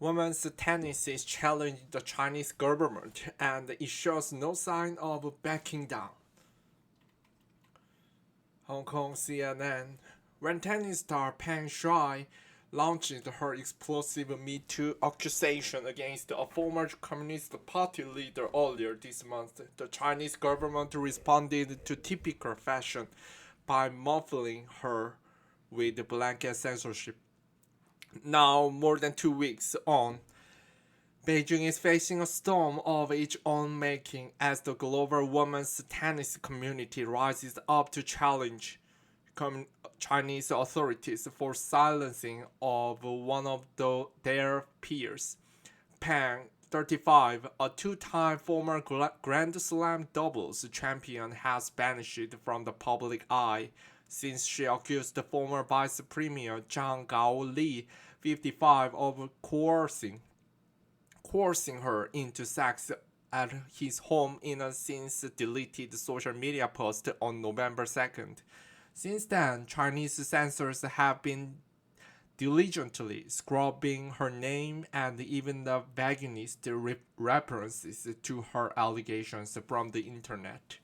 Women's tennis is challenging the Chinese government and it shows no sign of backing down. Hong Kong CNN. When tennis star Peng Shuai launched her explosive Me Too accusation against a former Communist Party leader earlier this month, the Chinese government responded to typical fashion by muffling her with blanket censorship. Now, more than 2 weeks on, Beijing is facing a storm of its own making as the global women's tennis community rises up to challenge Chinese authorities for silencing of one of their peers. Peng, 35, a two-time former Grand Slam doubles champion, has vanished from the public eye since she accused the former Vice Premier Zhang Gaoli, 55, of coercing her into sex at his home in a since deleted social media post on November 2nd. Since then, Chinese censors have been diligently scrubbing her name and even the vaguest references to her allegations from the internet.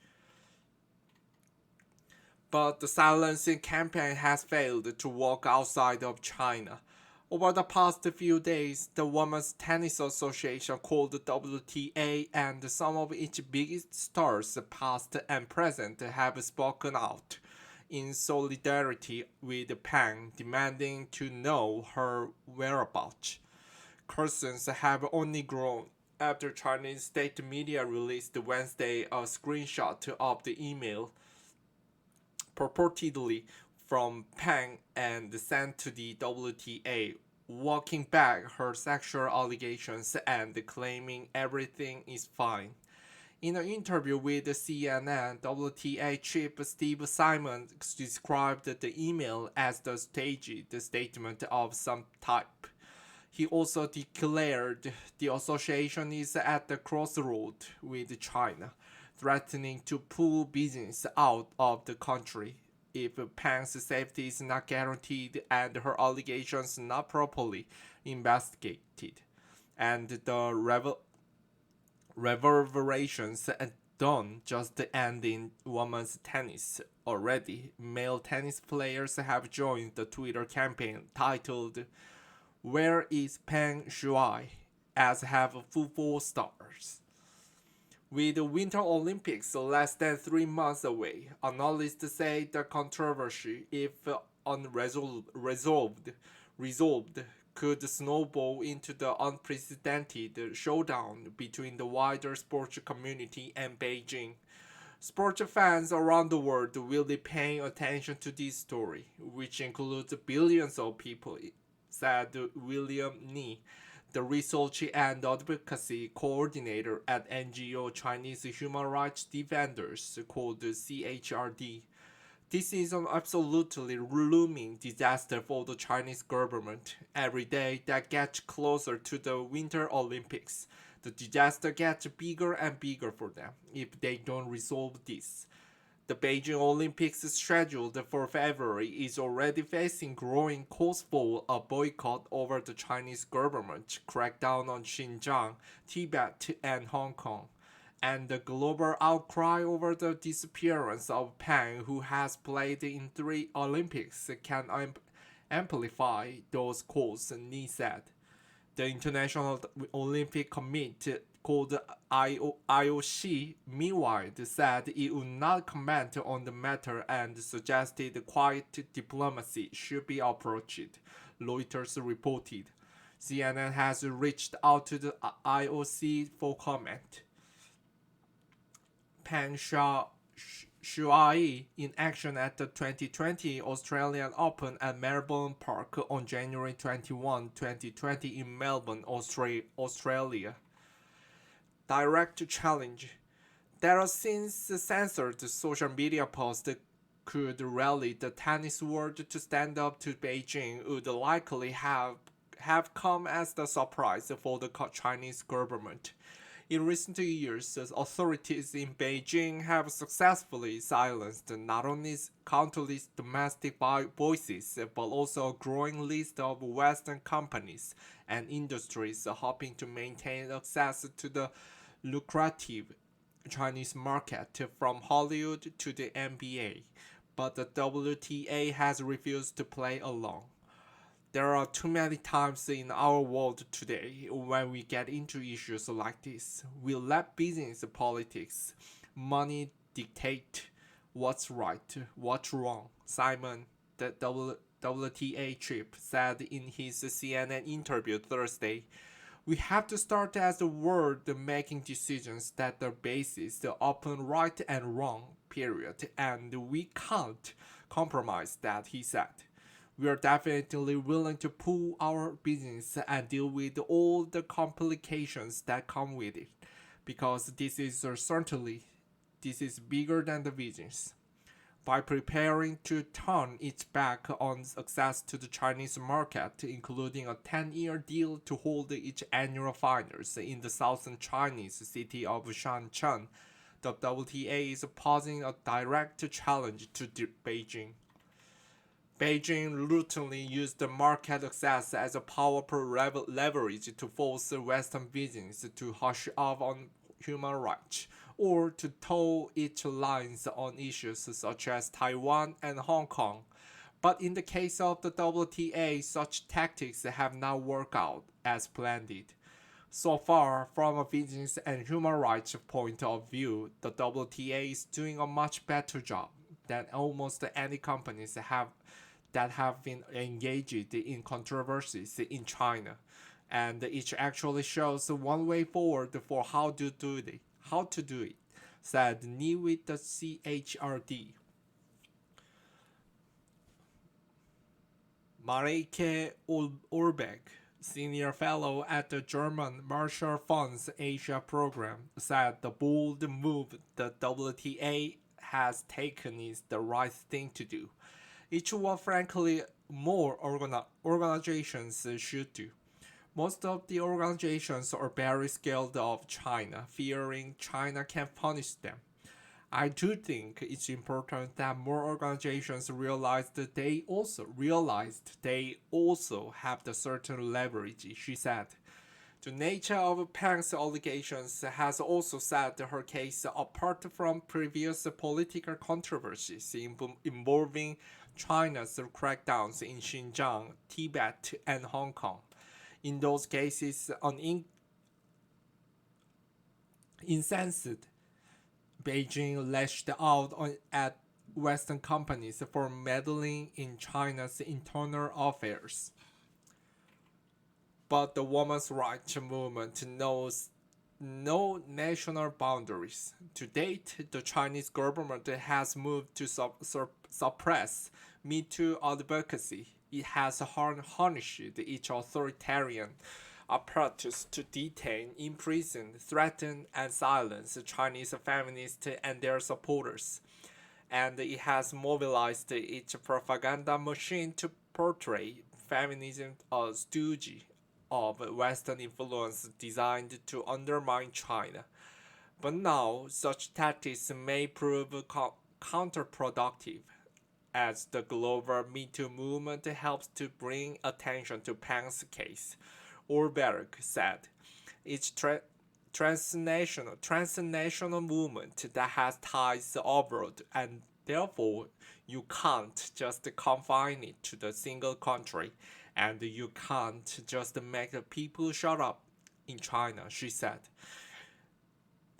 But the silencing campaign has failed to walk outside of China. Over the past few days, the Women's Tennis Association called WTA and some of its biggest stars, past and present, have spoken out in solidarity with Peng, demanding to know her whereabouts. Concerns have only grown after Chinese state media released Wednesday a screenshot of the email purportedly from Peng and sent to the WTA, walking back her sexual allegations and claiming everything is fine. In an interview with CNN, WTA chief Steve Simon described the email as the staged statement of some type. He also declared the association is at the crossroad with China, threatening to pull business out of the country if Peng's safety is not guaranteed and her allegations not properly investigated. And the reverberations don't just end in women's tennis. Already, male tennis players have joined the Twitter campaign titled "Where is Peng Shuai?" as have football stars. With the Winter Olympics less than 3 months away, analysts say the controversy, if resolved, could snowball into the unprecedented showdown between the wider sports community and Beijing. Sports fans around the world will be paying attention to this story, which includes billions of people, said William Ni, the research and advocacy coordinator at NGO Chinese Human Rights Defenders called CHRD. This is an absolutely looming disaster for the Chinese government. Every day that gets closer to the Winter Olympics, the disaster gets bigger and bigger for them if they don't resolve this. The Beijing Olympics scheduled for February is already facing growing calls for a boycott over the Chinese government crackdown on Xinjiang, Tibet, and Hong Kong, and the global outcry over the disappearance of Peng, who has played in 3 Olympics, can amplify those calls, Ni said. The International Olympic Committee, called IOC, meanwhile said it would not comment on the matter and suggested quiet diplomacy should be approached, Reuters reported. CNN has reached out to the IOC for comment. Peng Shuai in action at the 2020 Australian Open at Melbourne Park on January 21, 2020 in Melbourne, Australia. Direct challenge. There are since censored social media posts could rally the tennis world to stand up to Beijing would likely have come as a surprise for the Chinese government. In recent years, authorities in Beijing have successfully silenced not only countless domestic voices but also a growing list of Western companies and industries hoping to maintain access to the lucrative Chinese market from Hollywood to the NBA. But the WTA has refused to play along. There are too many times in our world today when we get into issues like this. We let business, politics, money dictate what's right, what's wrong. Simon, the WTA chief, said in his CNN interview Thursday. We have to start as the world making decisions that are basis upon right and wrong, period. And we can't compromise that, he said. We are definitely willing to pull our business and deal with all the complications that come with it, because this is bigger than the business. By preparing to turn its back on access to the Chinese market, including a 10-year deal to hold its annual finals in the southern Chinese city of Shenzhen, the WTA is posing a direct challenge to Beijing. Beijing routinely used the market access as a powerful leverage to force Western business to hush up on human rights or to toe its lines on issues such as Taiwan and Hong Kong. But in the case of the WTA, such tactics have not worked out as planned. So far, from a business and human rights point of view, the WTA is doing a much better job than almost any companies that have been engaged in controversies in China, and it actually shows one way forward for how to do it, said Niwit the CHRD. Mareike Urbeck, senior fellow at the German Marshall Fund's Asia program, said the bold move the WTA has taken is the right thing to do. It's what frankly more organizations should do. Most of the organizations are very scared of China, fearing China can punish them. I do think it's important that more organizations realized they also have the certain leverage, she said. The nature of Pang's allegations has also set her case apart from previous political controversies involving China's crackdowns in Xinjiang, Tibet, and Hong Kong. In those cases, an incensed Beijing lashed out at Western companies for meddling in China's internal affairs. But the women's rights movement knows no national boundaries. To date, the Chinese government has moved to suppress Me Too advocacy. It has harnessed its authoritarian apparatus to detain, imprison, threaten, and silence Chinese feminists and their supporters. And it has mobilized its propaganda machine to portray feminism as stooge of Western influence designed to undermine China. But now, such tactics may prove counterproductive, as the global Me Too movement helps to bring attention to Pang's case. Orberg said, it's transnational movement that has ties abroad, and therefore you can't just confine it to the single country, and you can't just make people shut up in China, she said.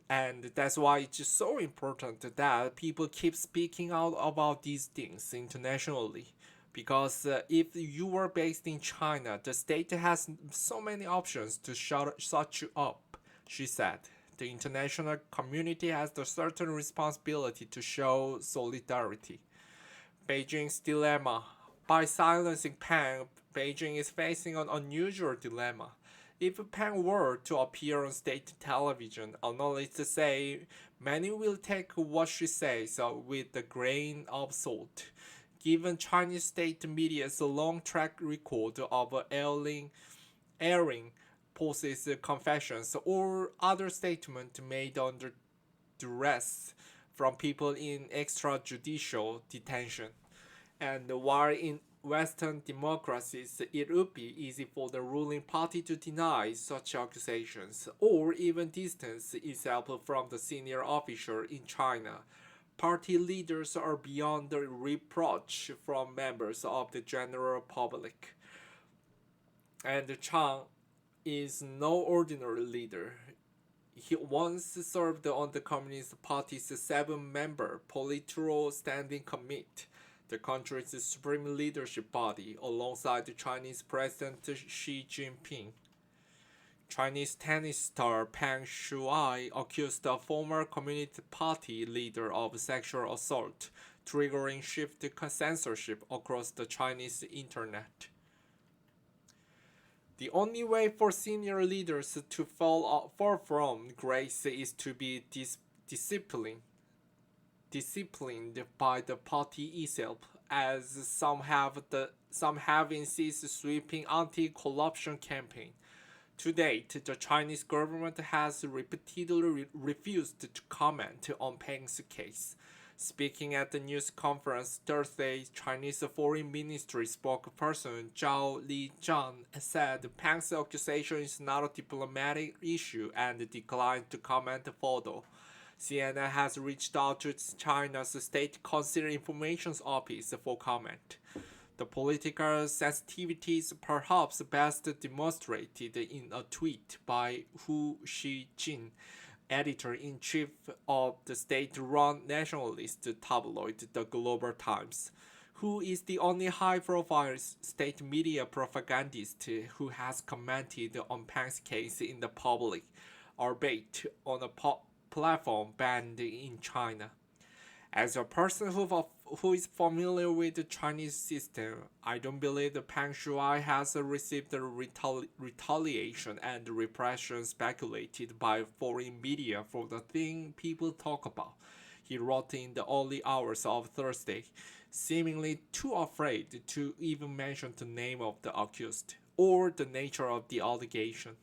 And that's why it's so important that people keep speaking out about these things internationally. Because if you are based in China, the state has so many options to shut you up, she said. The international community has the certain responsibility to show solidarity. Beijing's dilemma. By silencing Pang, Beijing is facing an unusual dilemma. If Pang were to appear on state television, analysts say many will take what she says with a grain of salt, given Chinese state media's long track record of airing posts confessions or other statements made under duress from people in extrajudicial detention. And while in Western democracies it would be easy for the ruling party to deny such accusations or even distance itself from the senior official in China, party leaders are beyond the reproach from members of the general public. And Chang is no ordinary leader. He once served on the Communist Party's seven-member Politburo Standing Committee, the country's supreme leadership body, alongside the Chinese President Xi Jinping. Chinese tennis star Peng Shuai accused the former Communist Party leader of sexual assault, triggering shift censorship across the Chinese internet. The only way for senior leaders to fall from grace is to be disciplined by the party itself, as some have insisted sweeping anti-corruption campaign. To date, the Chinese government has repeatedly refused to comment on Peng's case. Speaking at the news conference Thursday, Chinese Foreign Ministry spokesperson Zhao Lijian said Peng's accusation is not a diplomatic issue and declined to comment further. CNN has reached out to China's State Consular Information Office for comment. The political sensitivities perhaps best demonstrated in a tweet by Hu Shijin, editor-in-chief of the state-run nationalist tabloid The Global Times, who is the only high-profile state media propagandist who has commented on Peng's case in the public, albeit on a platform banned in China. As a person who is familiar with the Chinese system, I don't believe the Peng Shuai has received the retaliation and repression speculated by foreign media for the thing people talk about, he wrote in the early hours of Thursday, seemingly too afraid to even mention the name of the accused or the nature of the allegation.